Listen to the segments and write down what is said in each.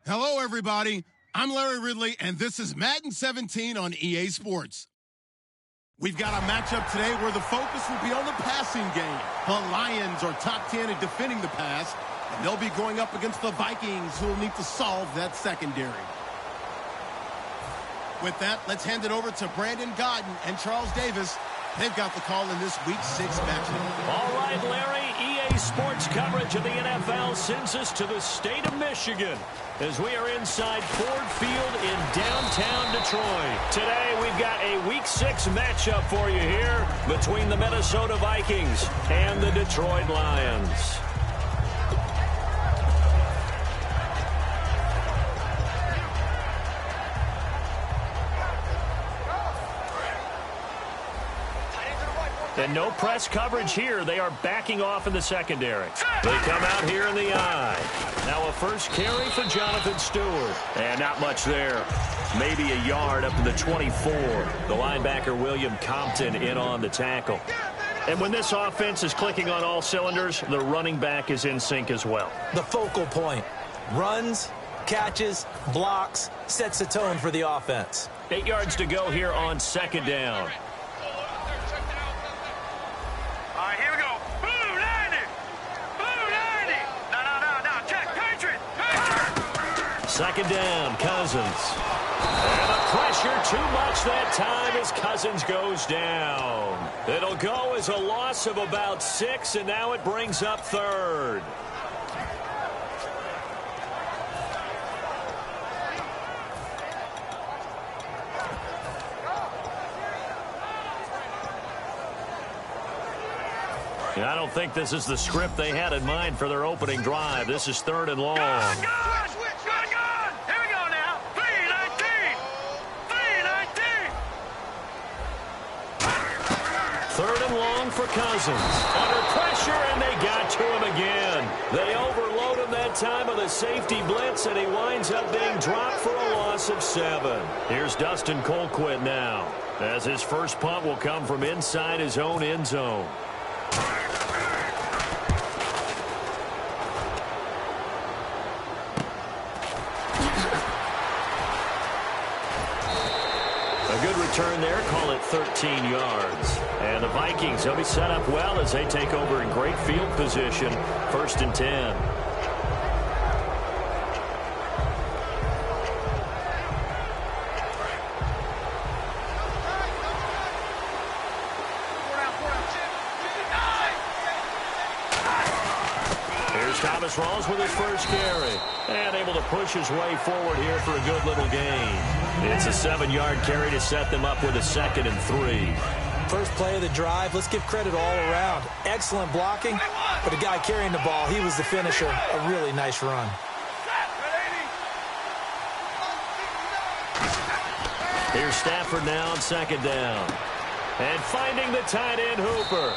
Hello, everybody. I'm Larry Ridley, and this is Madden 17 on EA Sports. We've got a matchup today where the focus will be on the passing game. The Lions are top 10 at defending the pass, and they'll be going up against the Vikings, who will need to solve that secondary. With that, let's hand it over to Brandon Godden and Charles Davis. They've got the call in this Week 6 matchup. All right, Larry, EA Sports coverage of the NFL sends us to the state of Michigan as we are inside Ford Field in downtown Detroit. Today, we've got a Week 6 matchup for you here between the Minnesota Vikings and the Detroit Lions. And no press coverage here. They are backing off in the secondary. They come out here in the eye. Now a first carry for Jonathan Stewart. And not much there. Maybe a yard up to the 24. The linebacker William Compton in on the tackle. And when this offense is clicking on all cylinders, the running back is in sync as well. The focal point. Runs, catches, blocks, sets the tone for the offense. 8 yards to go here on second down. Second down, Cousins. And the pressure too much that time as Cousins goes down. It'll go as a loss of about 6, and now it brings up third. And I don't think this is the script they had in mind for their opening drive. This is third and long. Third and long for Cousins. Under pressure, and they got to him again. They overload him that time with a safety blitz, and he winds up being dropped for a loss of 7. Here's Dustin Colquitt now, as his first punt will come from inside his own end zone. Turn there, call it 13 yards. And the Vikings, they'll be set up well as they take over in great field position. 1st and 10. Here's Thomas Rawls with his first carry. And able to push his way forward here for a good little gain. It's a 7-yard carry to set them up with a 2nd and 3. First play of the drive, let's give credit all around. Excellent blocking, but the guy carrying the ball, he was the finisher. A really nice run. Here's Stafford now on 2nd down. And finding the tight end Hooper.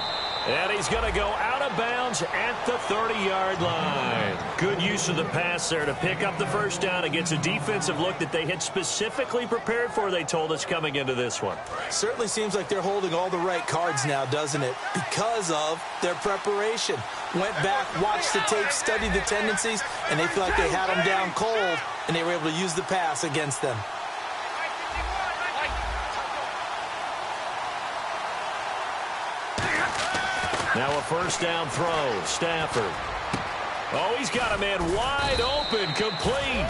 And he's going to go out of bounds at the 30-yard line. Good use of the pass there to pick up the first down against a defensive look that they had specifically prepared for, they told us, coming into this one. Certainly seems like they're holding all the right cards now, doesn't it? Because of their preparation. Went back, watched the tape, studied the tendencies, and they feel like they had them down cold, and they were able to use the pass against them. Now a first down throw. Stafford. Oh, he's got a man wide open, complete.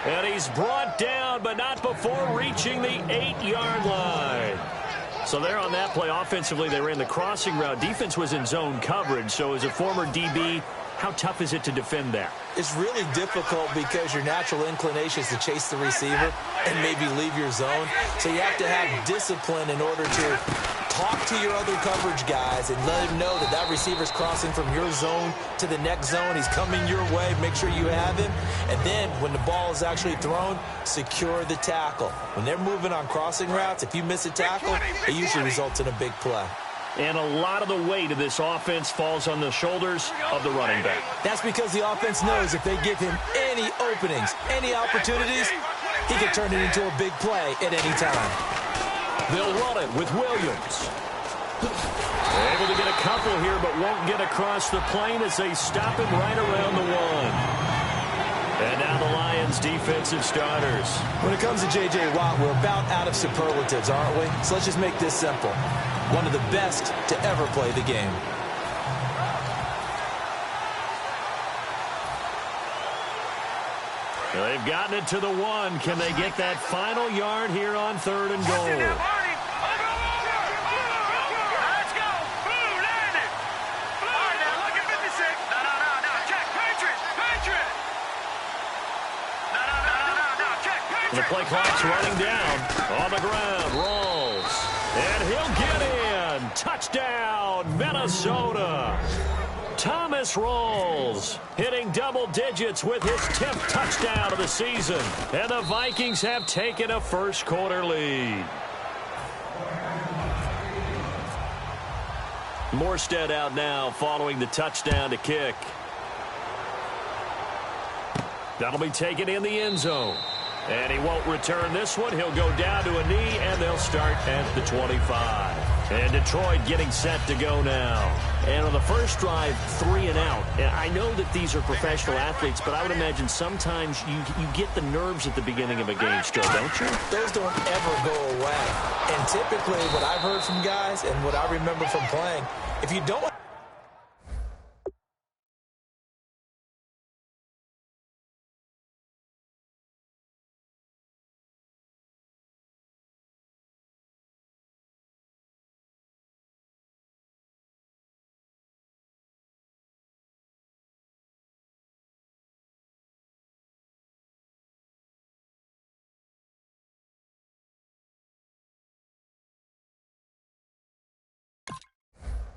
And he's brought down, but not before reaching the 8-yard line. So there on that play, offensively, they ran the crossing route. Defense was in zone coverage. So as a former DB, how tough is it to defend that? It's really difficult because your natural inclination is to chase the receiver and maybe leave your zone. So you have to have discipline in order to talk to your other coverage guys and let him know that that receiver's crossing from your zone to the next zone. He's coming your way. Make sure you have him. And then when the ball is actually thrown, secure the tackle. When they're moving on crossing routes, if you miss a tackle, it usually results in a big play. And a lot of the weight of this offense falls on the shoulders of the running back. That's because the offense knows if they give him any openings, any opportunities, he can turn it into a big play at any time. They'll run it with Williams. Able to get a couple here, but won't get across the plane as they stop him right around the 1. And now the Lions defensive starters. When it comes to J.J. Watt, we're about out of superlatives, aren't we? So let's just make this simple. One of the best to ever play the game. They've gotten it to the 1. Can they get that final yard here on 3rd and goal? Let's go. Blue, land it. All right, now look at 56. No. Check. Patriots. No. Check. Patriots. The play clock's running down. On the ground. Rolls. And he'll get in. Touchdown, Minnesota. Thomas Rolls hitting double digits with his 10th touchdown of the season. And the Vikings have taken a first-quarter lead. Morstead out now following the touchdown to kick. That'll be taken in the end zone. And he won't return this one. He'll go down to a knee, and they'll start at the 25. And Detroit getting set to go now. And on the first drive, 3 and out. And I know that these are professional athletes, but I would imagine sometimes you get the nerves at the beginning of a game still, don't you? Those don't ever go away. And typically what I've heard from guys and what I remember from playing, if you don't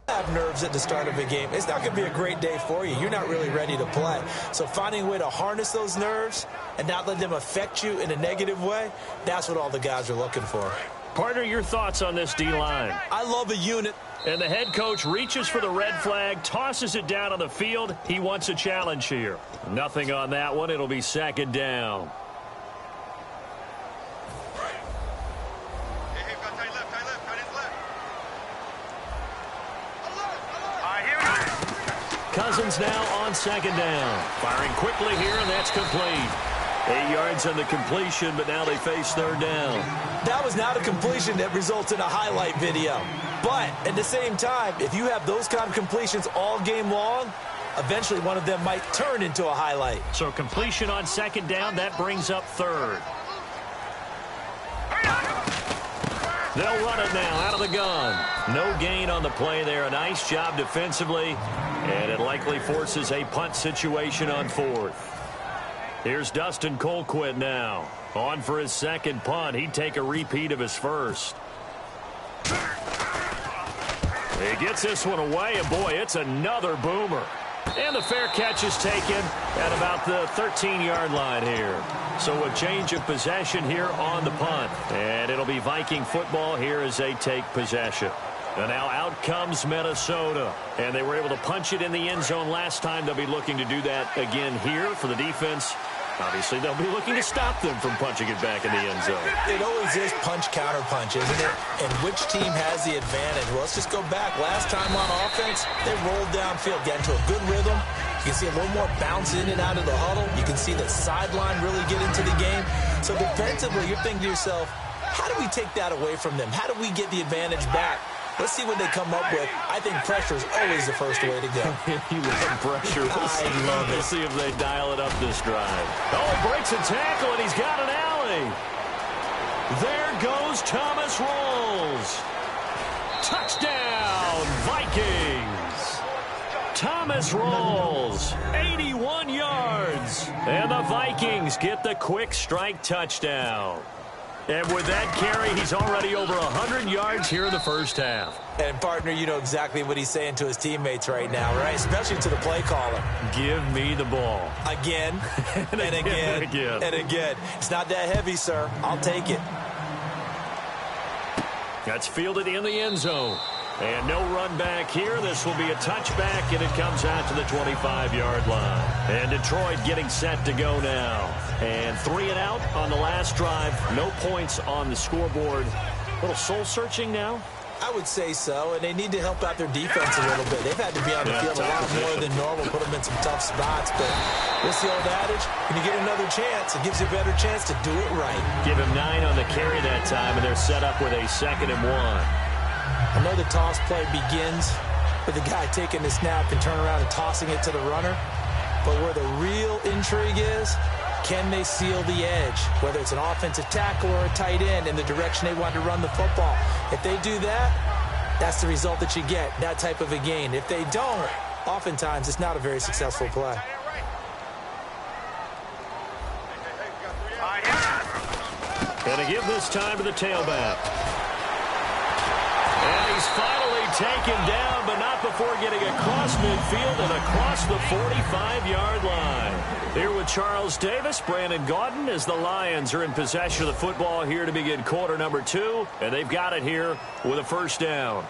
have nerves at the start of a game, it's not going to be a great day for you. You're not really ready to play. So finding a way to harness those nerves and not let them affect you in a negative way, that's what all the guys are looking for. Partner, your thoughts on this D-line? I love a unit. And the head coach reaches for the red flag, tosses it down on the field. He wants a challenge here. Nothing on that one. It'll be 2nd down. Cousins now on 2nd down. Firing quickly here, and that's complete. 8 yards on the completion, but now they face 3rd down. That was not a completion that results in a highlight video. But at the same time, if you have those kind of completions all game long, eventually one of them might turn into a highlight. So completion on 2nd down, that brings up 3rd. They'll run it now out of the gun. No gain on the play there. A nice job defensively. And it likely forces a punt situation on 4th. Here's Dustin Colquitt now. On for his 2nd punt. He'd take a repeat of his first. He gets this one away, and boy, it's another boomer. And the fair catch is taken at about the 13-yard line here. So a change of possession here on the punt. And it'll be Viking football here as they take possession. And now out comes Minnesota. And they were able to punch it in the end zone last time. They'll be looking to do that again here for the defense. Obviously, they'll be looking to stop them from punching it back in the end zone. It always is punch-counter-punch, isn't it? And which team has the advantage? Well, let's just go back. Last time on offense, they rolled downfield, got into a good rhythm. You can see a little more bounce in and out of the huddle. You can see the sideline really get into the game. So defensively, you're thinking to yourself, how do we take that away from them? How do we get the advantage back? Let's see what they come up with. I think pressure is always the first way to go. You love pressure. I love it. We'll see if they dial it up this drive. Oh, he breaks a tackle, and he's got an alley. There goes Thomas Rolls. Touchdown, Vikings. Thomas Rolls, 81 yards. And the Vikings get the quick strike touchdown. And with that carry, he's already over 100 yards here in the first half. And, partner, you know exactly what he's saying to his teammates right now, right? Especially to the play caller. Give me the ball. Again, and again, and again. It's not that heavy, sir. I'll take it. That's fielded in the end zone. And no run back here. This will be a touchback, and it comes out to the 25-yard line. And Detroit getting set to go now. And 3 and out on the last drive. No points on the scoreboard. A little soul-searching now. I would say so, and they need to help out their defense a little bit. They've had to be on the field a lot more than normal, put them in some tough spots. But what's the old adage? When you get another chance, it gives you a better chance to do it right. Give him 9 on the carry that time, and they're set up with a 2nd and 1. I know the toss play begins with the guy taking the snap and turning around and tossing it to the runner. But where the real intrigue is, can they seal the edge, whether it's an offensive tackle or a tight end in the direction they want to run the football? If they do that, that's the result that you get, that type of a gain. If they don't, oftentimes it's not a very successful play. Going to give this time to the tailback. And he's finally taken down, but not before getting across midfield and across the 45-yard line. Here with Charles Davis, Brandon Gaudin, as the Lions are in possession of the football here to begin quarter number 2, and they've got it here with a 1st down.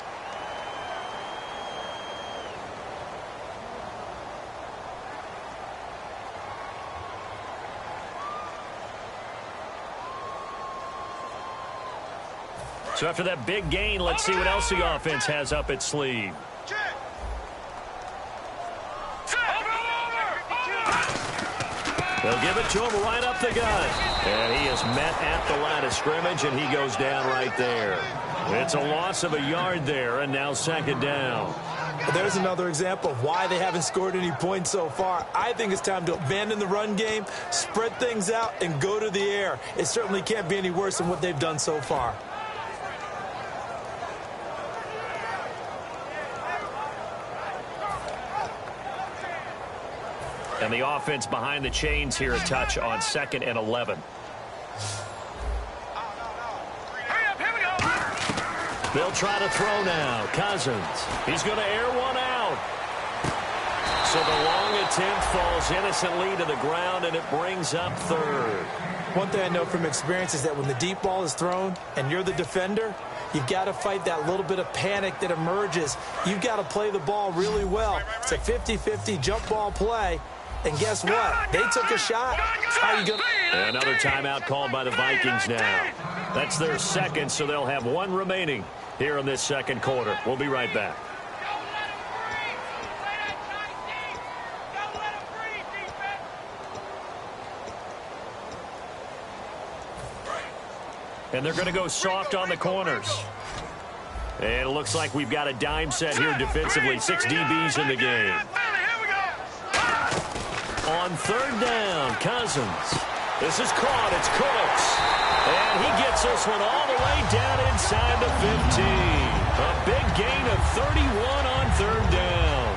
So after that big gain, let's see what else the offense has up its sleeve. They'll give it to him right up the gut. And he is met at the line of scrimmage, and he goes down right there. It's a loss of a yard there, and now 2nd down. There's another example of why they haven't scored any points so far. I think it's time to abandon the run game, spread things out, and go to the air. It certainly can't be any worse than what they've done so far. And the offense behind the chains here a touch on 2nd and 11. They'll try to throw now. Cousins. He's going to air one out. So the long attempt falls innocently to the ground, and it brings up 3rd. One thing I know from experience is that when the deep ball is thrown and you're the defender, you've got to fight that little bit of panic that emerges. You've got to play the ball really well. It's a 50-50 jump ball play. And guess what? They took a shot. How you gonna... Another timeout called by the Vikings now. That's their 2nd, so they'll have 1 remaining here in this 2nd quarter. We'll be right back. And they're going to go soft on the corners. And it looks like we've got a dime set here defensively. 6 DBs in the game. On 3rd down, Cousins. This is caught. It's Cooks. And he gets this one all the way down inside the 15. A big gain of 31 on 3rd down.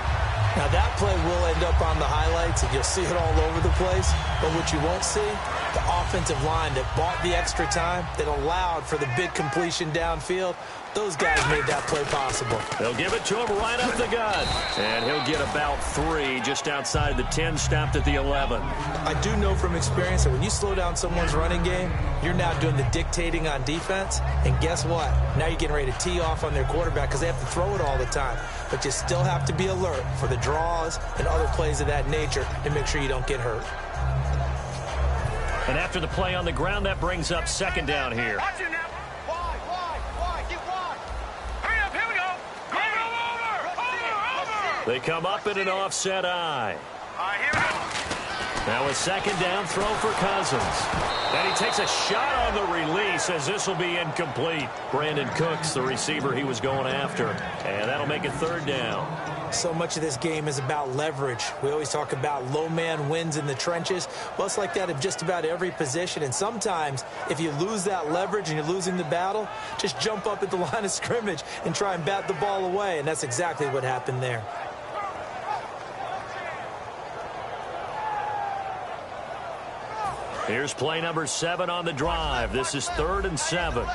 Now that play will end up on the highlights, and you'll see it all over the place. But what you won't see, the offensive line that bought the extra time, that allowed for the big completion downfield, those guys made that play possible. They'll give it to him right up the gut. And he'll get about 3 just outside the 10, stopped at the 11. I do know from experience that when you slow down someone's running game, you're now doing the dictating on defense. And guess what? Now you're getting ready to tee off on their quarterback because they have to throw it all the time. But you still have to be alert for the draws and other plays of that nature to make sure you don't get hurt. And after the play on the ground, that brings up 2nd down here. Watch it now. Wide. Get wide. Hurry up. Here we go. Over. They come up in an offset eye. All right, here we go. Now a 2nd down throw for Cousins. And he takes a shot on the release as this will be incomplete. Brandon Cooks, the receiver he was going after. And that'll make it 3rd down. So much of this game is about leverage. We always talk about low man wins in the trenches. Well, it's like that in just about every position. And sometimes, if you lose that leverage and you're losing the battle, just jump up at the line of scrimmage and try and bat the ball away. And that's exactly what happened there. Here's play number 7 on the drive. This is 3rd and 7.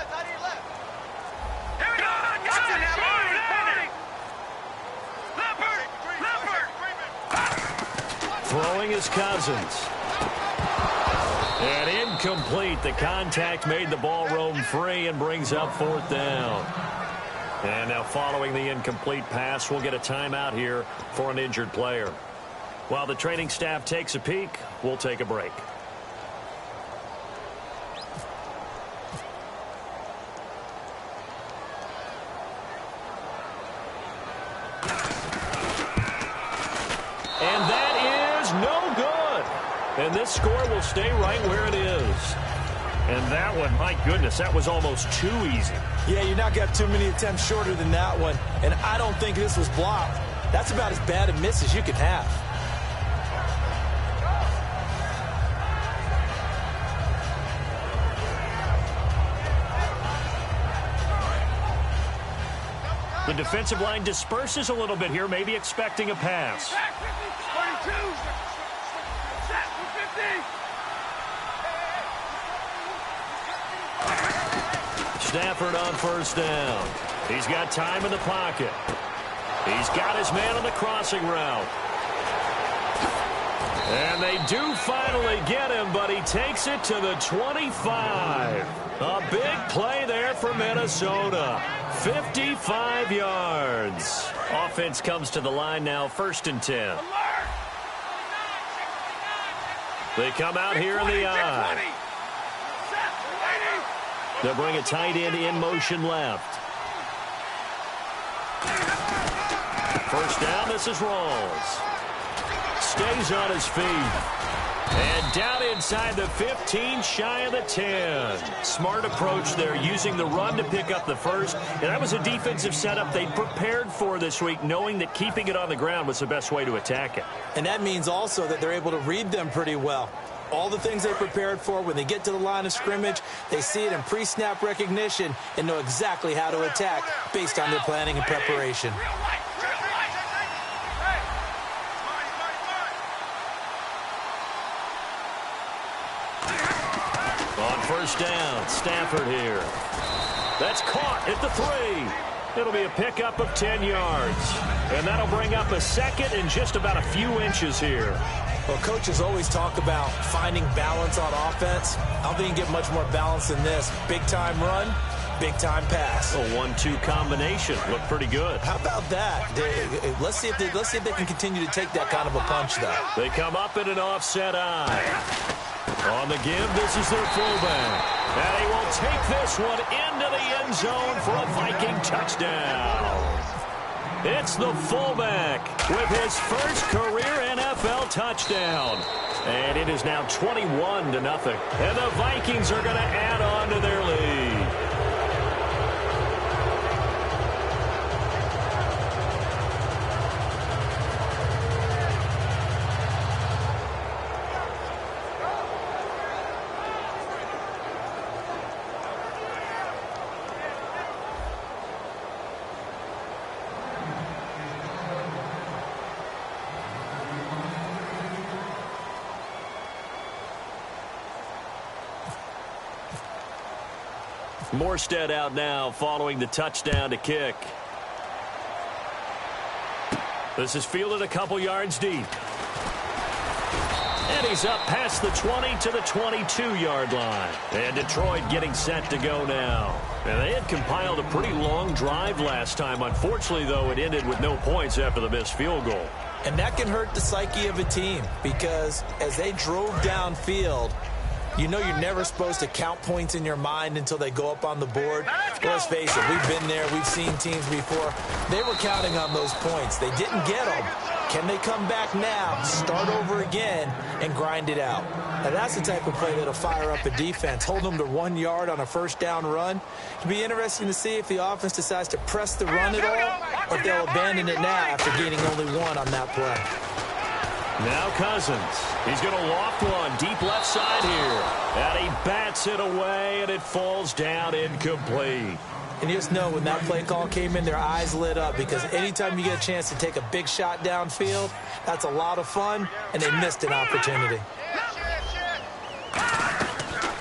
Throwing is Cousins. And incomplete. The contact made the ball roam free and brings up 4th down. And now following the incomplete pass, we'll get a timeout here for an injured player. While the training staff takes a peek, we'll take a break. And this score will stay right where it is. And that one, my goodness, that was almost too easy. Yeah, you're not got too many attempts shorter than that one. And I don't think this was blocked. That's about as bad a miss as you can have. The defensive line disperses a little bit here, maybe expecting a pass. 22. Set for 50. Stafford on first down. He's got time in the pocket. He's got his man on the crossing route. And they do finally get him, but he takes it to the 25. A big play there for Minnesota. 55 yards. Offense comes to the line now, 1st and 10. They come out here in the I. They'll bring a tight end in motion left. First down, this is Rawls. Stays on his feet. And down inside the 15, shy of the 10. Smart approach there, using the run to pick up the first. And that was a defensive setup they prepared for this week, knowing that keeping it on the ground was the best way to attack it. And that means also that they're able to read them pretty well. All the things they prepared for, when they get to the line of scrimmage, they see it in pre-snap recognition and know exactly how to attack based on their planning and preparation. On first down, Stafford here. That's caught at the 3. It'll be a pickup of 10 yards. And that'll bring up a second and just about a few inches here. Well, coaches always talk about finding balance on offense. I don't think you can get much more balance than this. Big-time run, big-time pass. A 1-2 combination. Looked pretty good. How about that? Let's see if they can continue to take that kind of a punch, though. They come up in an offset I. On the give, this is their fullback. And he will take this one into the end zone for a Viking touchdown. It's the fullback with his first career NFL touchdown. And it is now 21-0. And the Vikings are going to add on to their lead. Morstead out now following the touchdown to kick. This is fielded a couple yards deep. And he's up past the 20 to the 22-yard line. And Detroit getting set to go now. And they had compiled a pretty long drive last time. Unfortunately, though, it ended with no points after the missed field goal. And that can hurt the psyche of a team because as they drove downfield, you know you're never supposed to count points in your mind until they go up on the board. Let's face it, we've been there. We've seen teams before. They were counting on those points. They didn't get them. Can they come back now, start over again, and grind it out? Now, that's the type of play that'll fire up a defense. Hold them to 1 yard on a first down run. It'll be interesting to see if the offense decides to press the run at all or if they'll abandon it now after gaining only 1 on that play. Now Cousins. He's going to loft one deep left side here. And he bats it away, and it falls down incomplete. And you just know when that play call came in, their eyes lit up because anytime you get a chance to take a big shot downfield, that's a lot of fun, and they missed an opportunity.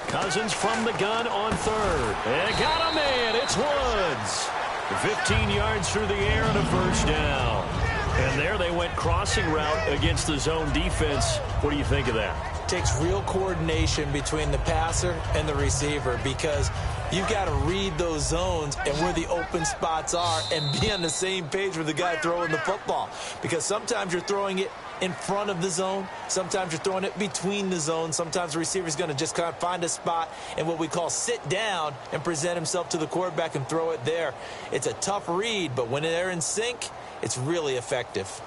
Cousins from the gun on third. And got him in. It's Woods. 15 yards through the air and a first down. And there they went crossing route against the zone defense. What do you think of that? Takes real coordination between the passer and the receiver because you've got to read those zones and where the open spots are and be on the same page with the guy throwing the football. Because sometimes you're throwing it in front of the zone. Sometimes you're throwing it between the zones. Sometimes the receiver's going to just kind of find a spot and what we call sit down and present himself to the quarterback and throw it there. It's a tough read, but when they're in sync, it's really effective.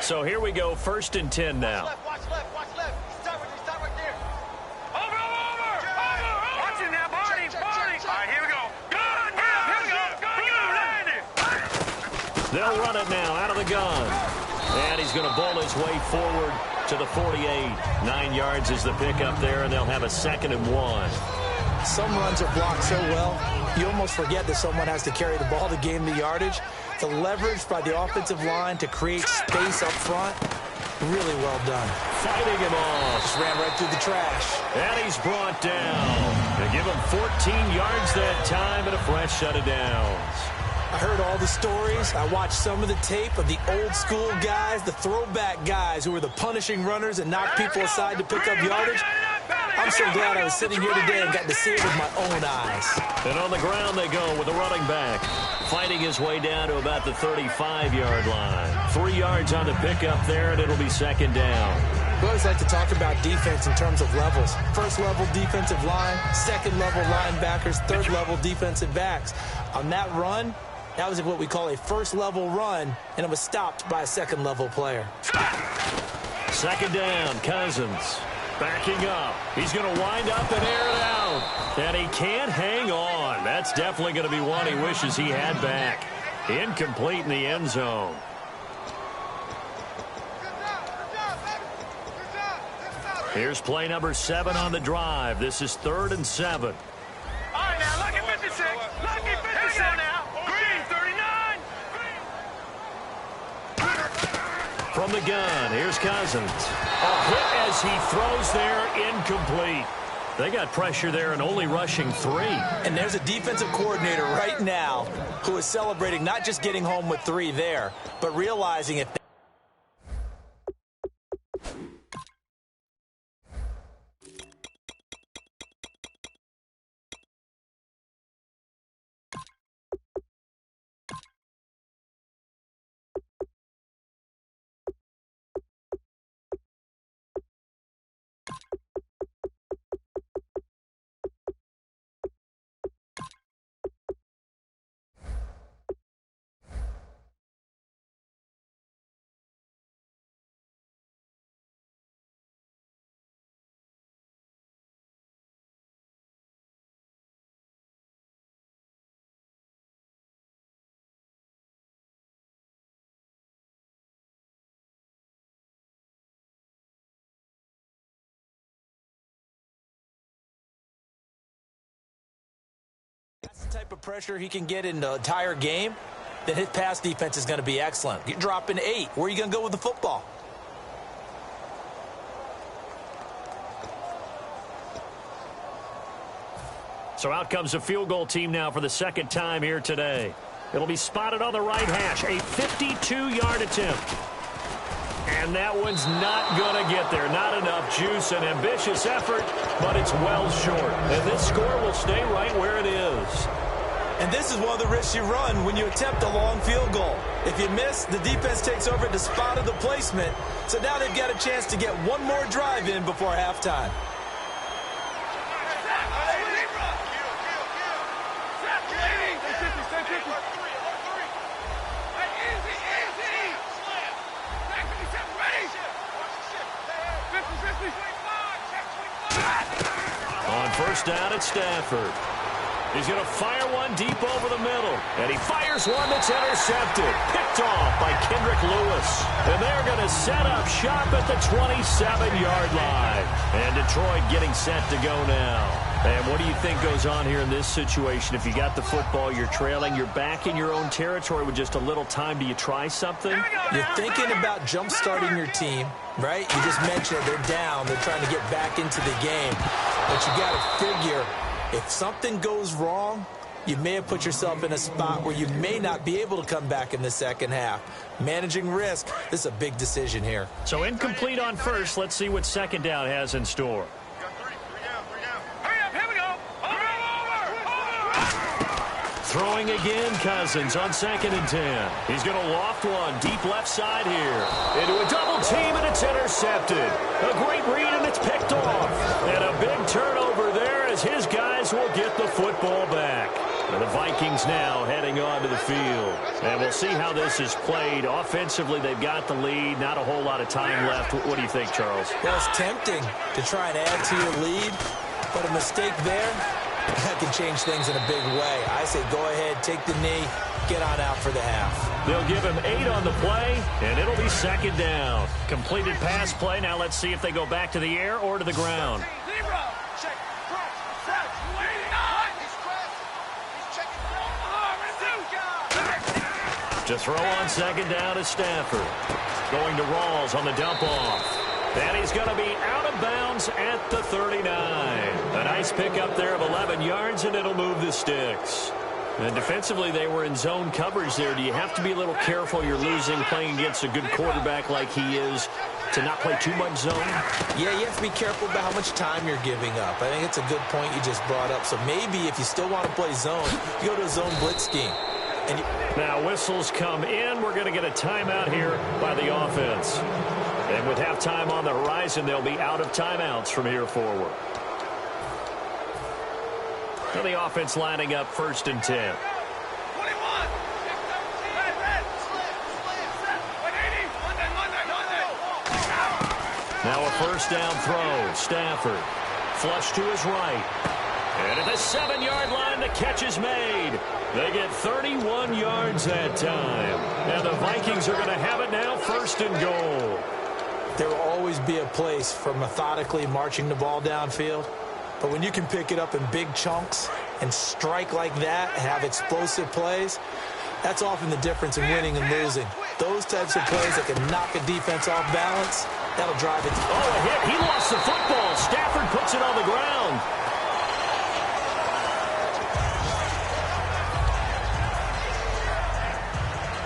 So here we go, 1st and 10 now. Watch left, watch They'll run it now out of the gun. And he's going to bowl his way forward to the 48. 9 yards is the pickup there, and they'll have a 2nd and 1. Some runs are blocked so well, you almost forget that someone has to carry the ball to gain the yardage. The leverage by the offensive line to create space up front, really well done. Fighting him off. Just ran right through the trash. And he's brought down. They give him 14 yards that time and a fresh set of downs. I heard all the stories. I watched some of the tape of the old school guys, the throwback guys who were the punishing runners and knocked people aside to pick up yardage. I'm so glad I was sitting here today and got to see it with my own eyes. And on the ground they go with the running back, fighting his way down to about the 35-yard line. 3 yards on the pickup there, and it'll be 2nd down. We always like to talk about defense in terms of levels. First level defensive line, second level linebackers, third level defensive backs. On that run, that was what we call a first level run, and it was stopped by a second level player. 2nd down, Cousins. Backing up. He's going to wind up and air it out. And he can't hang on. That's definitely going to be one he wishes he had back. Incomplete in the end zone. Here's play number 7 on the drive. This is 3rd and 7. All right, now, lucky 56. Lucky 56 now. Green, 39. From the gun, here's Cousins. A hit as he throws there, incomplete. They got pressure there and only rushing 3. And there's a defensive coordinator right now who is celebrating not just getting home with 3 there, but realizing if that's the type of pressure he can get in the entire game, then his pass defense is going to be excellent. You're dropping 8. Where are you going to go with the football? So out comes a field goal team now for the 2nd time here today. It'll be spotted on the right hash. A 52-yard attempt. And that one's not going to get there. Not enough juice. An ambitious effort, but it's well short. And this score will stay right where it is. And this is one of the risks you run when you attempt a long field goal. If you miss, the defense takes over at the spot of the placement. So now they've got a chance to get one more drive in before halftime. On 1st down at Stafford. He's going to fire one deep over the middle. And he fires one that's intercepted. Picked off by Kendrick Lewis. And they're going to set up shop at the 27-yard line. And Detroit getting set to go now. And what do you think goes on here in this situation? If you got the football, you're trailing, you're back in your own territory with just a little time. Do you try something? You're thinking about jump-starting your team, right? You just mentioned they're down. They're trying to get back into the game. But you got to figure, if something goes wrong, you may have put yourself in a spot where you may not be able to come back in the second half. Managing risk, this is a big decision here. So incomplete on 1st. Let's see what 2nd down has in store. Throwing again, Cousins on 2nd and 10. He's going to loft one deep left side here. Into a double team, and it's intercepted. A great read, and it's picked off. And a big turnover there as his guys will get the football back. And the Vikings now heading onto the field. And we'll see how this is played. Offensively, they've got the lead. Not a whole lot of time left. What do you think, Charles? Well, it's tempting to try and add to your lead, but a mistake there That can change things in a big way. I say go ahead, take the knee, get on out for the half. They'll give him 8 on the play, and it'll be second down. Completed pass play. Now let's see if they go back to the air or to the ground. To throw on second down is Stafford. Going to Rawls on the dump-off. And he's going to be out of bounds at the 39. A nice pickup there of 11 yards, and it'll move the sticks. And defensively, they were in zone coverage there. Do you have to be a little careful you're losing playing against a good quarterback like he is to not play too much zone? Yeah, you have to be careful about how much time you're giving up. I think it's a good point you just brought up. So maybe if you still want to play zone, you go to a zone blitz scheme. Now whistles come in. We're going to get a timeout here by the offense. And with halftime on the horizon, they'll be out of timeouts from here forward. So the offense lining up 1st and 10. Now a first down throw. Stafford. Flush to his right. And at the 7-yard line, the catch is made. They get 31 yards that time. And the Vikings are going to have it now, 1st and goal. There will always be a place for methodically marching the ball downfield. But when you can pick it up in big chunks and strike like that, have explosive plays, that's often the difference in winning and losing. Those types of plays that can knock a defense off balance, that'll drive it. Oh, a hit. He lost the football. Stafford puts it on the ground.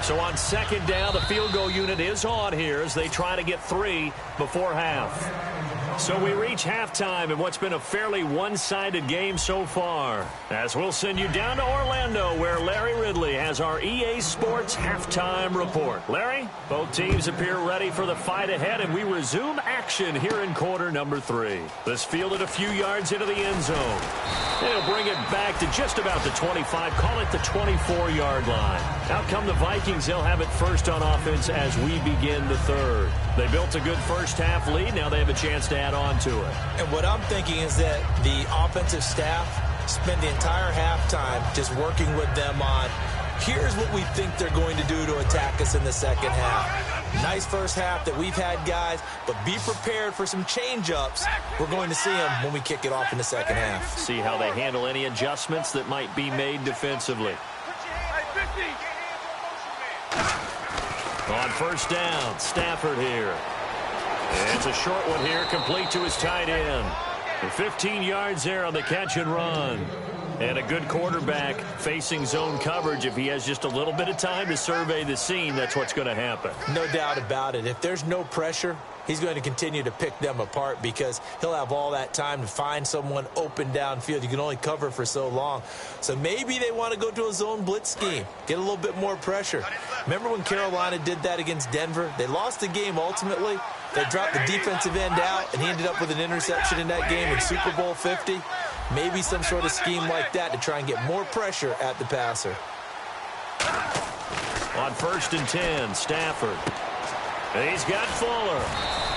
So on second down, the field goal unit is on here as they try to get 3 before half. So we reach halftime in what's been a fairly one-sided game so far. As we'll send you down to Orlando, where Larry Ridley has our EA Sports halftime report. Larry, both teams appear ready for the fight ahead, and we resume action here in quarter number 3. This fielded a few yards into the end zone. They'll bring it back to just about the 25, call it the 24-yard line. Out come the Vikings. They'll have it first on offense as we begin the 3rd. They built a good first-half lead. Now they have a chance to add on to it. And what I'm thinking is that the offensive staff spend the entire halftime just working with them on, here's what we think they're going to do to attack us in the second half. Nice first half that we've had, guys, but be prepared for some change-ups. We're going to see them when we kick it off in the second half. See how they handle any adjustments that might be made defensively. On first down, Stafford here. It's a short one here, complete to his tight end. And 15 yards there on the catch and run. And a good quarterback facing zone coverage. If he has just a little bit of time to survey the scene, that's what's going to happen. No doubt about it. If there's no pressure, he's going to continue to pick them apart because he'll have all that time to find someone open downfield. You can only cover for so long. So maybe they want to go to a zone blitz scheme, get a little bit more pressure. Remember when Carolina did that against Denver? They lost the game ultimately. They dropped the defensive end out, and he ended up with an interception in that game in Super Bowl 50. Maybe some sort of scheme like that to try and get more pressure at the passer. On 1st and 10, Stafford. He's got Fuller.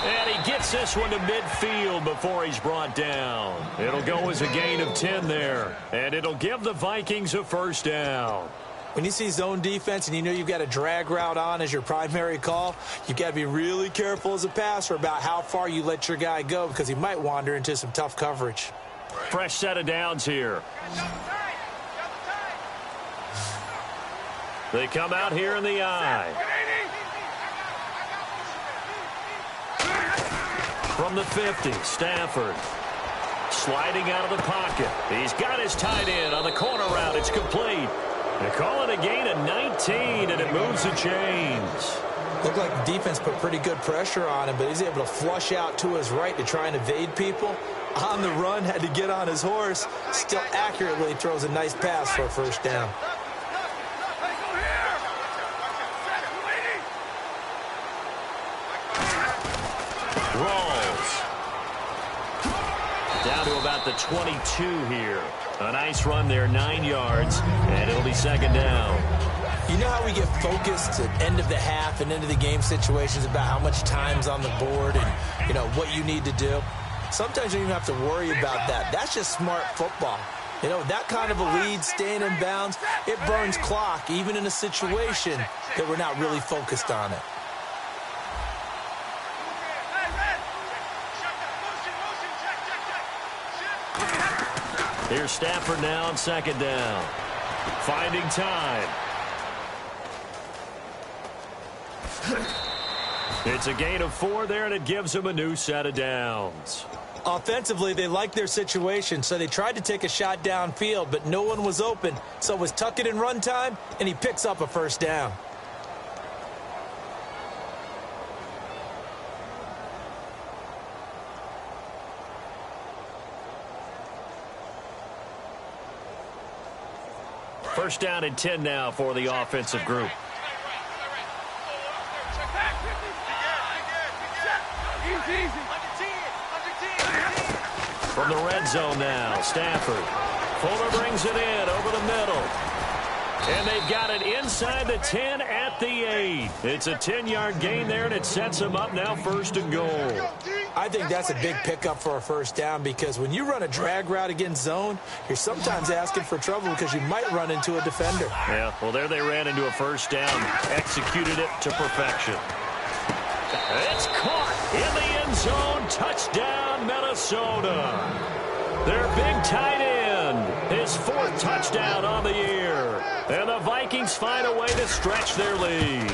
And he gets this one to midfield before he's brought down. It'll go as a gain of 10 there. And it'll give the Vikings a first down. When you see zone defense and you know you've got a drag route on as your primary call, you've got to be really careful as a passer about how far you let your guy go because he might wander into some tough coverage. Fresh set of downs here. They come out here in the eye. From the 50, Stafford. Sliding out of the pocket. He's got his tight end on the corner route. It's complete. They call it a gain of 19, and it moves the chains. Looked like the defense put pretty good pressure on him, but he's able to flush out to his right to try and evade people. On the run, had to get on his horse. Still accurately throws a nice pass for a first down. Rawls. Down to about the 22 here. A nice run there, 9 yards, and it'll be second down. You know how we get focused at end of the half and end of the game situations about how much time's on the board and, you know, what you need to do? Sometimes you don't even have to worry about that. That's just smart football. You know, that kind of a lead, staying in bounds, it burns clock, even in a situation that we're not really focused on it. Here's Stafford now on second down. Finding time. It's a gain of 4 there, and it gives him a new set of downs. Offensively, they liked their situation, so they tried to take a shot downfield, but no one was open. So it was tuck it in run time, and he picks up a first down. First down and 10 now for the offensive group. From the red zone now, Stafford. Fuller brings it in over the middle. And they've got it inside the 10 at the 8. It's a 10-yard gain there, and it sets them up now first and goal. I think that's a big pickup for a first down because when you run a drag route against zone, you're sometimes asking for trouble because you might run into a defender. Yeah, well, there they ran into a first down, executed it to perfection. It's caught in the end zone. Touchdown, Minnesota. Their big tight end, his 4th touchdown on the year. And the Vikings find a way to stretch their lead.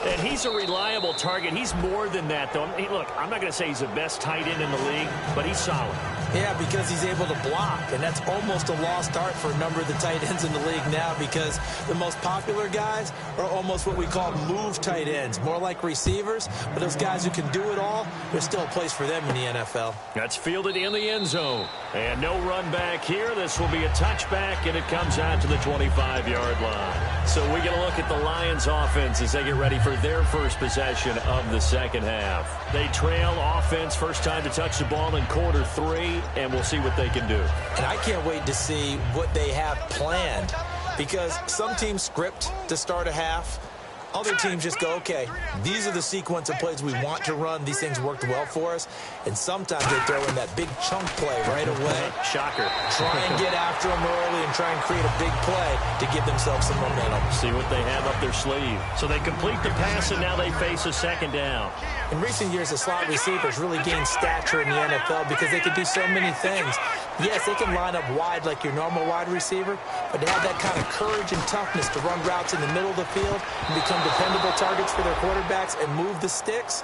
And he's a reliable target. He's more than that, though. I mean, look, I'm not going to say he's the best tight end in the league, but he's solid. Yeah, because he's able to block, and that's almost a lost art for a number of the tight ends in the league now because the most popular guys are almost what we call move tight ends, more like receivers, but those guys who can do it all, there's still a place for them in the NFL. That's fielded in the end zone. And no run back here. This will be a touchback, and it comes out to the 25-yard line. So we get a look at the Lions offense as they get ready for their first possession of the second half. They trail offense, first time to touch the ball in quarter 3. And we'll see what they can do. And I can't wait to see what they have planned because some teams script to start a half. Other teams just go, okay, these are the sequence of plays we want to run. These things worked well for us. And sometimes they throw in that big chunk play right away. Shocker. Try and get after them early and try and create a big play to give themselves some momentum. See what they have up their sleeve. So they complete the pass, and now they face a second down. In recent years, the slot receivers really gained stature in the NFL because they can do so many things. Yes, they can line up wide like your normal wide receiver, but to have that kind of courage and toughness to run routes in the middle of the field and become dependable targets for their quarterbacks and move the sticks,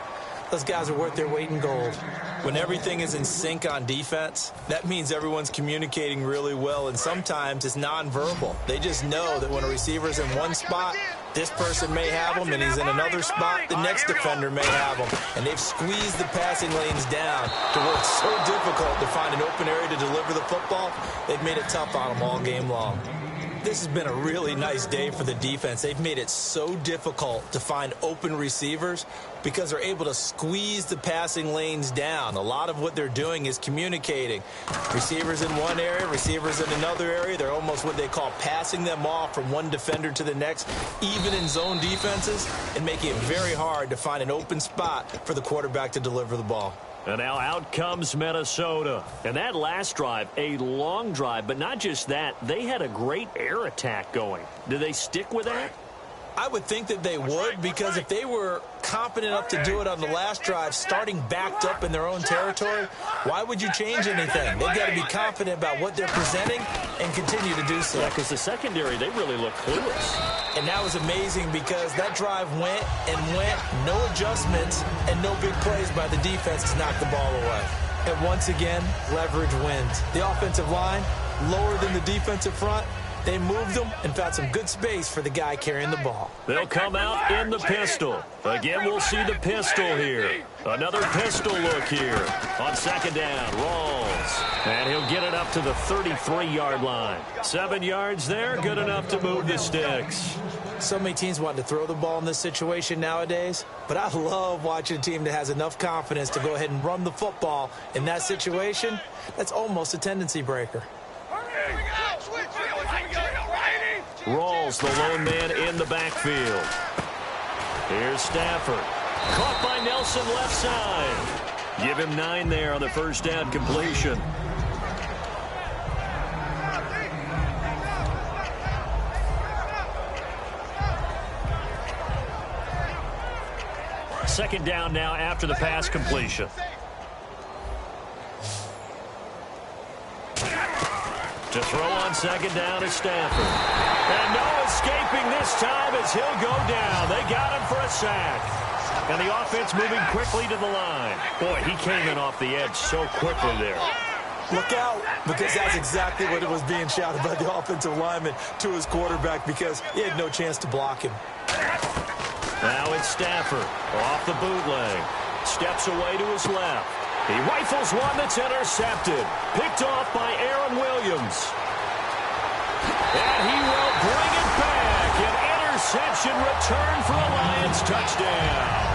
those guys are worth their weight in gold. When everything is in sync on defense, that means everyone's communicating really well, and sometimes it's nonverbal. They just know that when a receiver's in one spot, this person may have him, and he's in another spot, the next defender may have him. And they've squeezed the passing lanes down to where it's so difficult to find an open area to deliver the football. They've made it tough on them all game long. This has been a really nice day for the defense. They've made it so difficult to find open receivers because they're able to squeeze the passing lanes down. A lot of what they're doing is communicating. Receivers in one area, receivers in another area. They're almost what they call passing them off from one defender to the next, even in zone defenses, and making it very hard to find an open spot for the quarterback to deliver the ball. And now out comes Minnesota. And that last drive, a long drive, but not just that, they had a great air attack going. Do they stick with that? I would think that they would, because if they were confident enough to do it on the last drive, starting backed up in their own territory, why would you change anything? They've got to be confident about what they're presenting and continue to do so. Yeah, because the secondary, they really look clueless. And that was amazing because that drive went and went, no adjustments and no big plays by the defense to knock the ball away. And once again, leverage wins. The offensive line, lower than the defensive front, they moved them and found some good space for the guy carrying the ball. They'll come out in the pistol. Again, we'll see the pistol here. Another pistol look here. On second down, Rawls. And he'll get it up to the 33-yard line. 7 yards there, good enough to move the sticks. So many teams want to throw the ball in this situation nowadays, but I love watching a team that has enough confidence to go ahead and run the football in that situation. That's almost a tendency breaker. Rawls, the lone man in the backfield. Here's Stafford. Caught by Nelson left side. Give him 9 there on the first down completion. Second down now after the pass completion. To throw on second down is Stafford. And no escaping this time as he'll go down. They got him for a sack. And the offense moving quickly to the line. Boy, he came in off the edge so quickly there. Look out, because that's exactly what it was being shouted by the offensive lineman to his quarterback, because he had no chance to block him. Now it's Stafford off the bootleg. Steps away to his left. He rifles one that's intercepted. Picked off by Aaron Williams. And he will bring it back. An interception return for a Lions touchdown.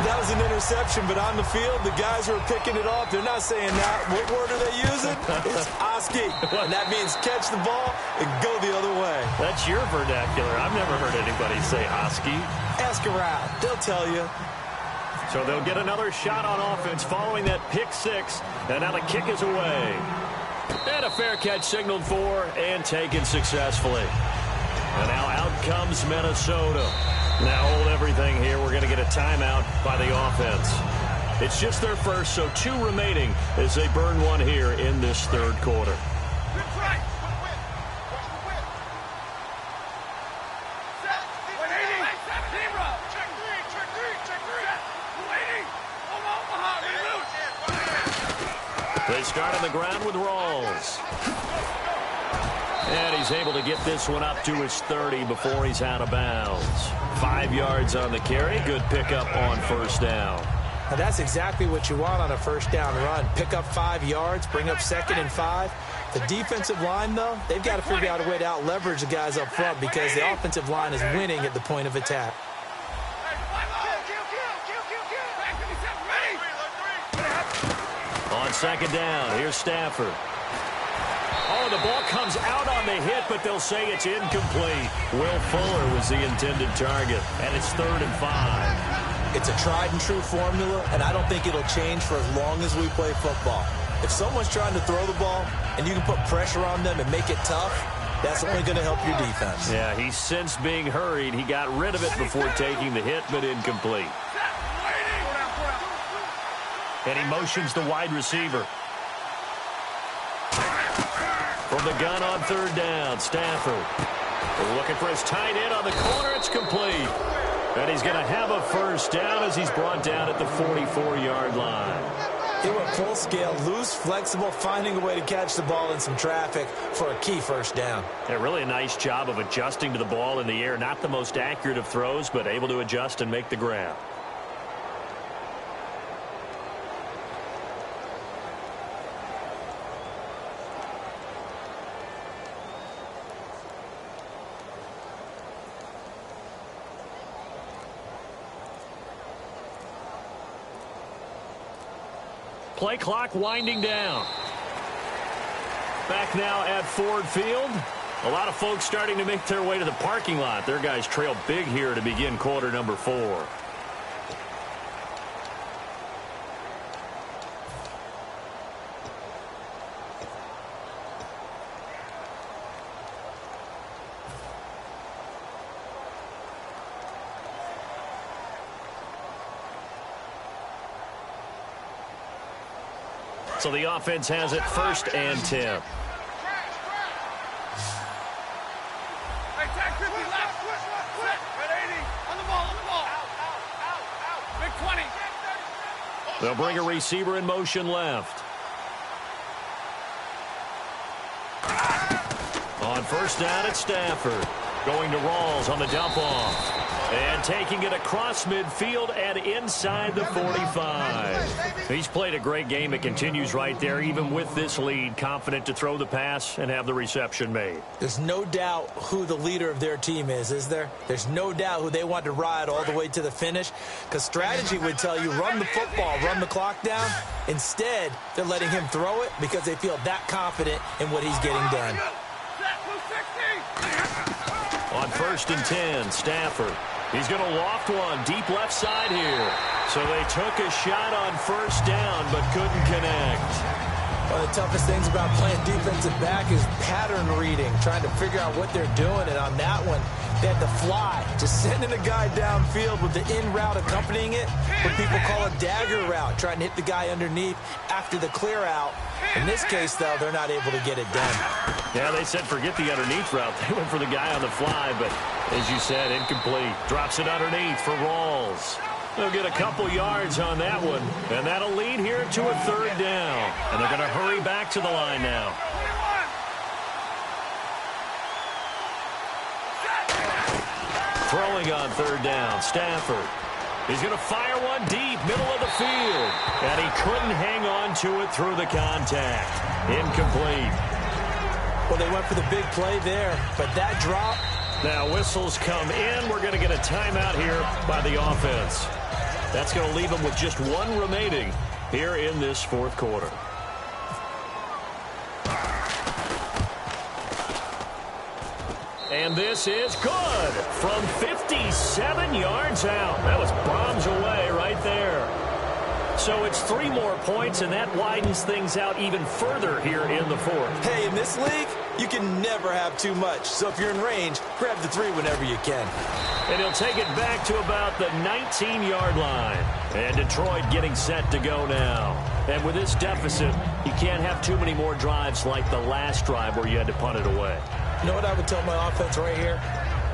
That was an interception, but on the field, the guys who are picking it off, they're not saying that. What word are they using? It's Oski. And that means catch the ball and go the other way. That's your vernacular. I've never heard anybody say Oski. Ask around. They'll tell you. So they'll get another shot on offense following that pick six. And now the kick is away. And a fair catch signaled for and taken successfully. And now out comes Minnesota. Now hold everything here. We're going to get a timeout by the offense. It's just their first, so 2 remaining as they burn one here in this third quarter. They start on the ground with Rawls. And he's able to get this one up to his 30 before he's out of bounds. 5 yards on the carry. Good pickup on first down. Now that's exactly what you want on a first down run. Pick up 5 yards, bring up 2nd and 5. The defensive line, though, they've got to figure out a way to out-leverage the guys up front because the offensive line is winning at the point of attack. On second down, here's Stafford. Oh, the ball comes out on the hit, but they'll say it's incomplete. Will Fuller was the intended target, and it's 3rd and 5. It's a tried-and-true formula, and I don't think it'll change for as long as we play football. If someone's trying to throw the ball and you can put pressure on them and make it tough, that's only going to help your defense. Yeah, he's since being hurried. He got rid of it before taking the hit, but incomplete. And he motions the wide receiver. From the gun on 3rd down, Stafford. Looking for his tight end on the corner. It's complete. And he's going to have a first down as he's brought down at the 44-yard line. He went full scale, loose, flexible, finding a way to catch the ball in some traffic for a key first down. Yeah, really a nice job of adjusting to the ball in the air. Not the most accurate of throws, but able to adjust and make the grab. Play clock winding down. Back now at Ford Field. A lot of folks starting to make their way to the parking lot. Their guys trail big here to begin quarter number 4. So the offense has it 1st and 10. They'll bring a receiver in motion left. On first down, it's Stafford. Going to Rawls on the dump off. And taking it across midfield and inside the 45. He's played a great game. It continues right there, even with this lead. Confident to throw the pass and have the reception made. There's no doubt who the leader of their team is there? There's no doubt who they want to ride all the way to the finish. Because strategy would tell you, run the football, run the clock down. Instead, they're letting him throw it because they feel that confident in what he's getting done. On 1st and 10, Stafford. He's going to loft one deep left side here. So they took a shot on first down but couldn't connect. One of the toughest things about playing defensive back is pattern reading, trying to figure out what they're doing. And on that one, They had the fly, just sending a guy downfield with the in route accompanying it, what people call a dagger route, trying to hit the guy underneath after the clear out. In this case, though, they're not able to get it done. Yeah, they said forget the underneath route. They went for the guy on the fly, but as you said, incomplete. Drops it underneath for Rawls. They'll get a couple yards on that one, and that'll lead here to a third down. And they're going to hurry back to the line now. Throwing on third down, Stafford. He's going to fire one deep, middle of the field. And he couldn't hang on to it through the contact. Incomplete. Well, they went for the big play there, but that drop. Now whistles come in. We're going to get a timeout here by the offense. That's going to leave them with just one remaining here in this fourth quarter. And this is good from 57 yards out. That was bombs away right there. So it's 3 more points, and that widens things out even further here in the fourth. Hey, in this league, you can never have too much. So if you're in range, grab the 3 whenever you can. And he'll take it back to about the 19-yard line. And Detroit getting set to go now. And with this deficit, you can't have too many more drives like the last drive where you had to punt it away. You know what I would tell my offense right here?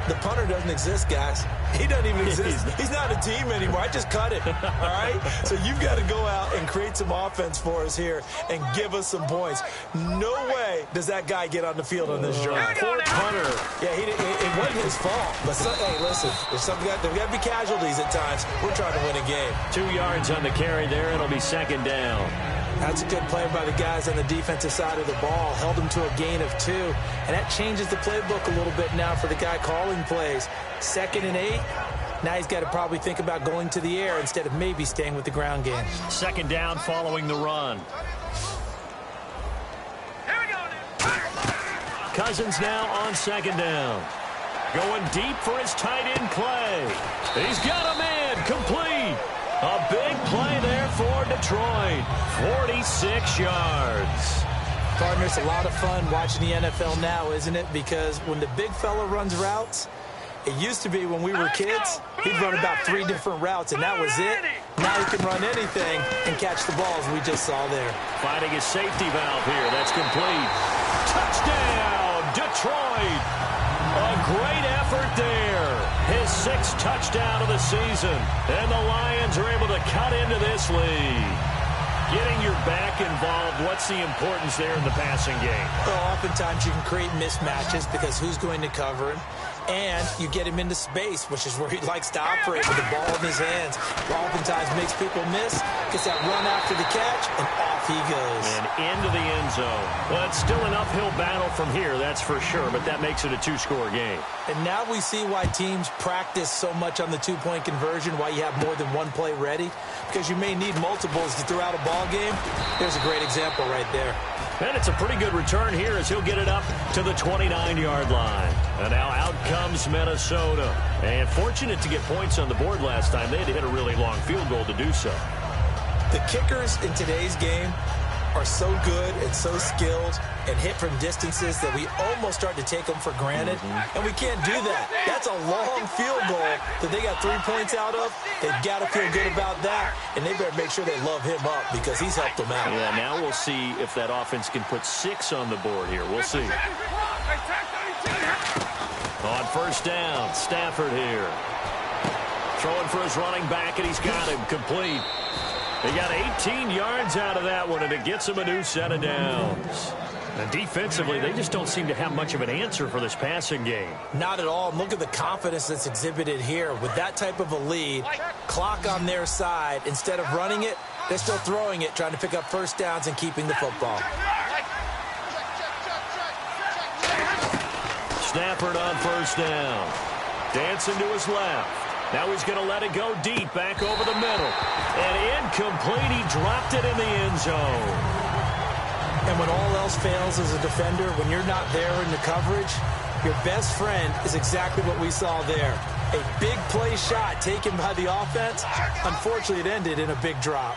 The punter doesn't exist, guys. He doesn't even exist. He's not a team anymore. I just cut it, all right? So you've got to go out and create some offense for us here and give us some points. No way does that guy get on the field on this drive. Poor punter. Yeah, it wasn't his fault. But, hey, listen, there's got to be casualties at times. We're trying to win a game. 2 yards on the carry there. It'll be second down. That's a good play by the guys on the defensive side of the ball. Held them to a gain of 2. And that changes the playbook a little bit now for the guy calling plays. 2nd and 8. Now he's got to probably think about going to the air instead of maybe staying with the ground game. Second down following the run. Cousins now on second down. Going deep for his tight end play. He's got a man complete. A big play there for Detroit. 46 yards. Partner, it's a lot of fun watching the NFL now, isn't it? Because when the big fella runs routes, it used to be when we were kids, he'd run about 3 different routes, and that was it. Now he can run anything and catch the balls we just saw there. Finding his safety valve here. That's complete. Touchdown, Detroit. A great effort there. His 6th touchdown of the season. And the Lions are able to cut into this lead. Getting your back involved, what's the importance there in the passing game? Well, oftentimes you can create mismatches because who's going to cover him? And you get him into space, which is where he likes to operate with the ball in his hands. Oftentimes makes people miss, gets that run after the catch, and off he goes. And into the end zone. Well, it's still an uphill battle from here, that's for sure, but that makes it a 2-score game. And now we see why teams practice so much on the 2-point conversion, why you have more than one play ready, because you may need multiples to throw out a ball game. There's a great example right there. And it's a pretty good return here as he'll get it up to the 29-yard line. And now out comes Minnesota. And fortunate to get points on the board last time. They had to hit a really long field goal to do so. The kickers in today's game are so good and so skilled and hit from distances that we almost start to take them for granted. And we can't do that. That's a long field goal that they got 3 points out of. They've got to feel good about that, and they better make sure they love him up because he's helped them out. Yeah, now we'll see if that offense can put 6 on the board here. We'll see. On first down, Stafford here. Throwing for his running back, and he's got him complete. He got 18 yards out of that one, and it gets him a new set of downs. And defensively, they just don't seem to have much of an answer for this passing game. Not at all. And look at the confidence that's exhibited here. With that type of a lead, clock on their side, instead of running it, they're still throwing it, trying to pick up first downs and keeping the football. Stafford on first down. Dancing to his left. Now he's going to let it go deep, back over the middle. And incomplete, he dropped it in the end zone. And when all else fails as a defender, when you're not there in the coverage, your best friend is exactly what we saw there. A big play shot taken by the offense. Unfortunately, it ended in a big drop.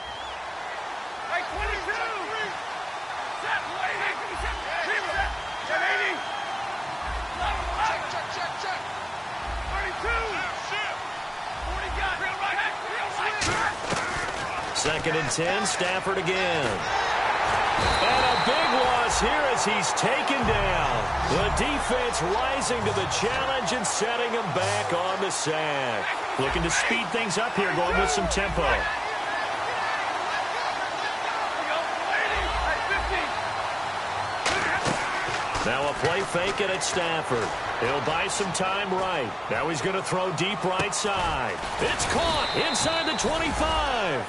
2nd and 10, Stafford again. And a big loss here as he's taken down. The defense rising to the challenge and setting him back on the sack. Looking to speed things up here, going with some tempo. Now a play fake it at Stafford. He'll buy some time right. Now he's going to throw deep right side. It's caught inside the 25.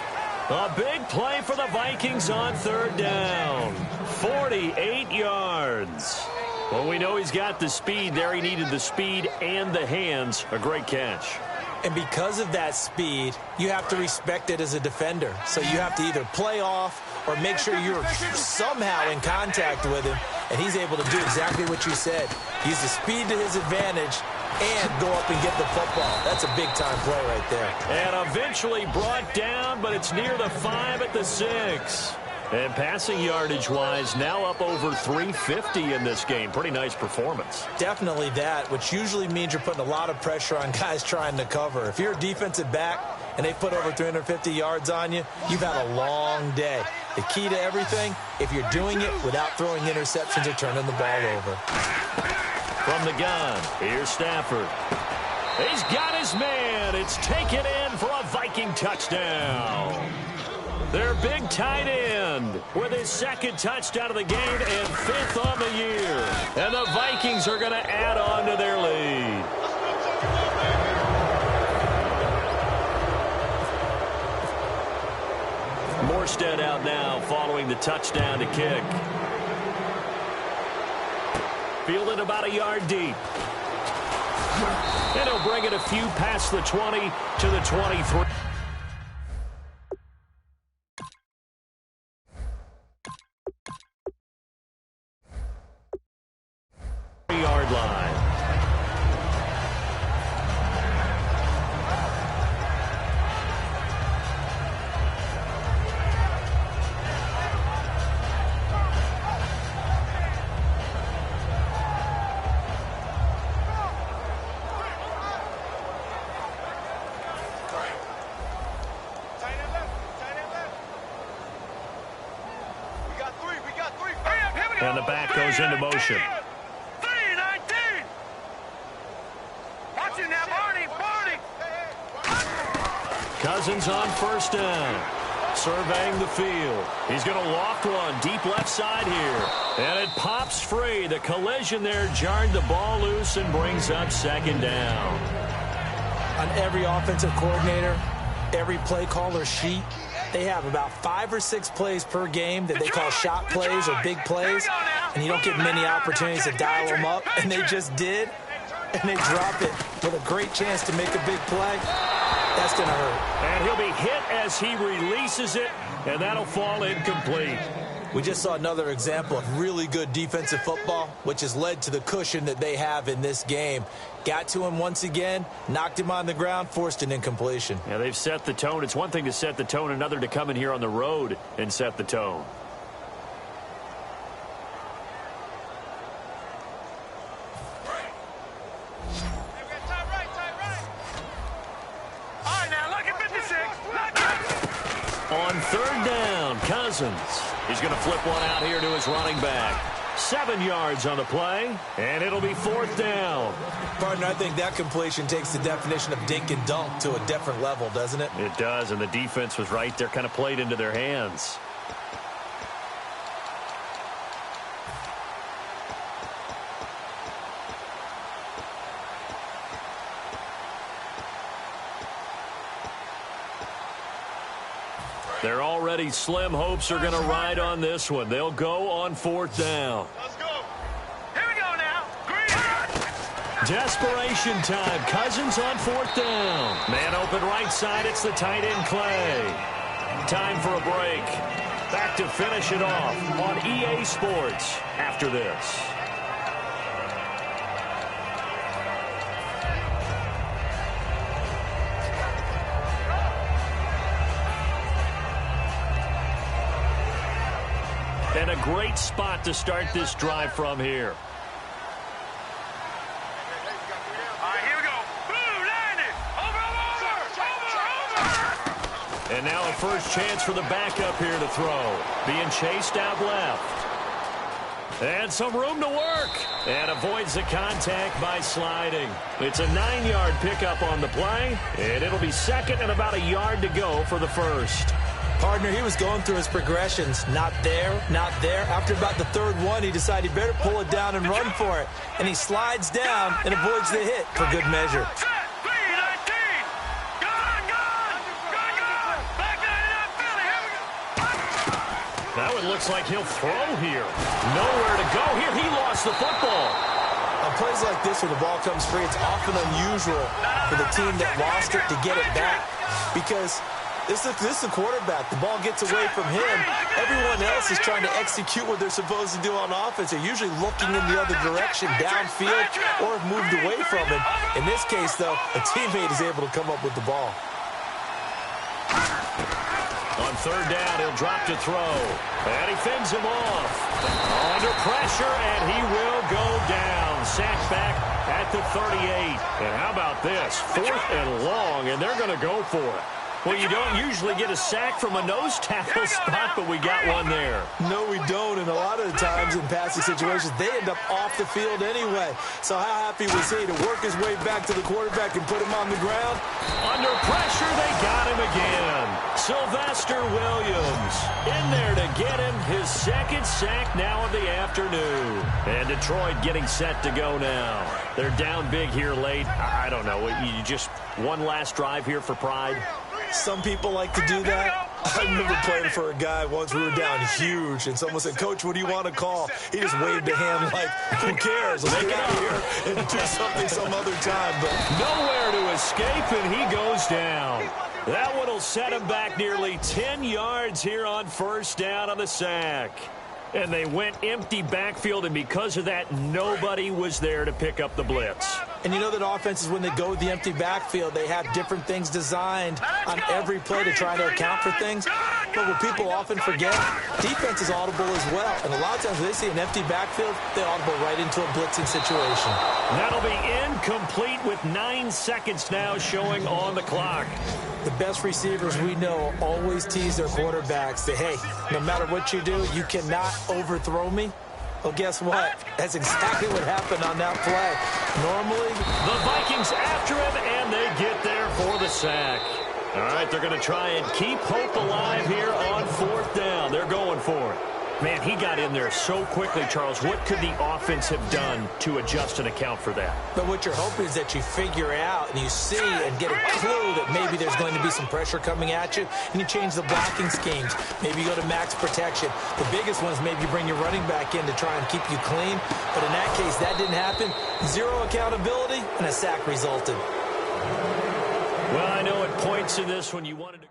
A big play for the Vikings on 3rd down. 48 yards. Well, we know he's got the speed there. He needed the speed and the hands. A great catch. And because of that speed, you have to respect it as a defender. So you have to either play off or make sure you're somehow in contact with him. And he's able to do exactly what you said. Use the speed to his advantage and go up and get the football. That's a big-time play right there. And eventually brought down, but it's near the 5 at the 6. And passing yardage-wise, now up over 350 in this game. Pretty nice performance. Definitely that, which usually means you're putting a lot of pressure on guys trying to cover. If you're a defensive back and they put over 350 yards on you, you've had a long day. The key to everything, if you're doing it without throwing interceptions or turning the ball over. From the gun, here's Stafford. He's got his man. It's taken in for a Viking touchdown. Their big tight end with his 2nd touchdown of the game and 5th on the year. And the Vikings are going to add on to their lead. Morstead out now following the touchdown to kick. Fielded about a yard deep. And he'll bring it a few past the 20 to the 23. Yard line. And the back goes into motion. Cousins on 1st down. Surveying the field. He's going to loft one deep left side here. And it pops free. The collision there jarred the ball loose and brings up 2nd down. On every offensive coordinator, every play caller sheet, they have about 5 or 6 plays per game that they call shot plays or big plays. And you don't get many opportunities to dial them up. And they just did. And they drop it with a great chance to make a big play. That's going to hurt. And he'll be hit as he releases it, and that'll fall incomplete. We just saw another example of really good defensive football, which has led to the cushion that they have in this game. Got to him once again, knocked him on the ground, forced an incompletion. Yeah, they've set the tone. It's one thing to set the tone, another to come in here on the road and set the tone. On 3rd down, Cousins. He's going to flip one out here to his running back. 7 yards on the play, and it'll be 4th down. Partner, I think that completion takes the definition of dink and dunk to a different level, doesn't it? It does, and the defense was right there, kind of played into their hands. Their already slim hopes are going to ride on this one. They'll go on 4th down. Let's go. Here we go now. Green. Desperation time. Cousins on 4th down. Man open right side. It's the tight end Clay. Time for a break. Back to finish it off on EA Sports after this. And a great spot to start this drive from here. All right, here we go. Boom, landed. Over. And now a first chance for the backup here to throw. Being chased out left. And some room to work. And avoids the contact by sliding. It's a 9-yard pickup on the play. And it'll be second and about a yard to go for the first. Partner, he was going through his progressions. Not there, not there. After about the third one, he decided he better pull it down and run for it. And he slides down and avoids the hit for good measure. Now it looks like he'll throw here. Nowhere to go here. He lost the football. On plays like this where the ball comes free, it's often unusual for the team that lost it to get it back. Because this is a quarterback. The ball gets away from him. Everyone else is trying to execute what they're supposed to do on offense. They're usually looking in the other direction, downfield, or have moved away from him. In this case, though, a teammate is able to come up with the ball. On third down, he'll drop to throw. And he fends him off. Under pressure, and he will go down. Sacked back at the 38. And how about this? 4th and long, and they're going to go for it. Well, you don't usually get a sack from a nose tackle spot, but we got one there. No, we don't, and a lot of the times in passing situations, they end up off the field anyway. So how happy was he to work his way back to the quarterback and put him on the ground? Under pressure, they got him again. Sylvester Williams in there to get him his second sack now of the afternoon. And Detroit getting set to go now. They're down big here late. I don't know. You just one last drive here for pride? Some people like to do that. I remember playing for a guy once. We were down huge, and someone said, "Coach, what do you want to call?" He just waved a hand like, "Who cares? Let's get out of here and do something some other time." But nowhere to escape, and he goes down. That one will set him back nearly 10 yards here on first down on the sack. And they went empty backfield, and because of that, nobody was there to pick up the blitz. And you know that offenses, when they go with the empty backfield, they have different things designed on every play to try to account for things. But what people often forget, defense is audible as well. And a lot of times when they see an empty backfield, they audible right into a blitzing situation. That'll be incomplete with 9 seconds now showing on the clock. The best receivers we know always tease their quarterbacks. Say, hey, no matter what you do, you cannot overthrow me. Well, guess what? That's exactly what happened on that play. Normally, the Vikings after him, and they get there for the sack. All right, they're going to try and keep hope alive here on 4th down. They're going for it. Man, he got in there so quickly, Charles. What could the offense have done to adjust and account for that? But what you're hoping is that you figure out and you see and get a clue that maybe there's going to be some pressure coming at you, and you change the blocking schemes. Maybe you go to max protection. The biggest one is maybe you bring your running back in to try and keep you clean. But in that case, that didn't happen. 0 accountability, and a sack resulted. Well, I know at points in this when you wanted to...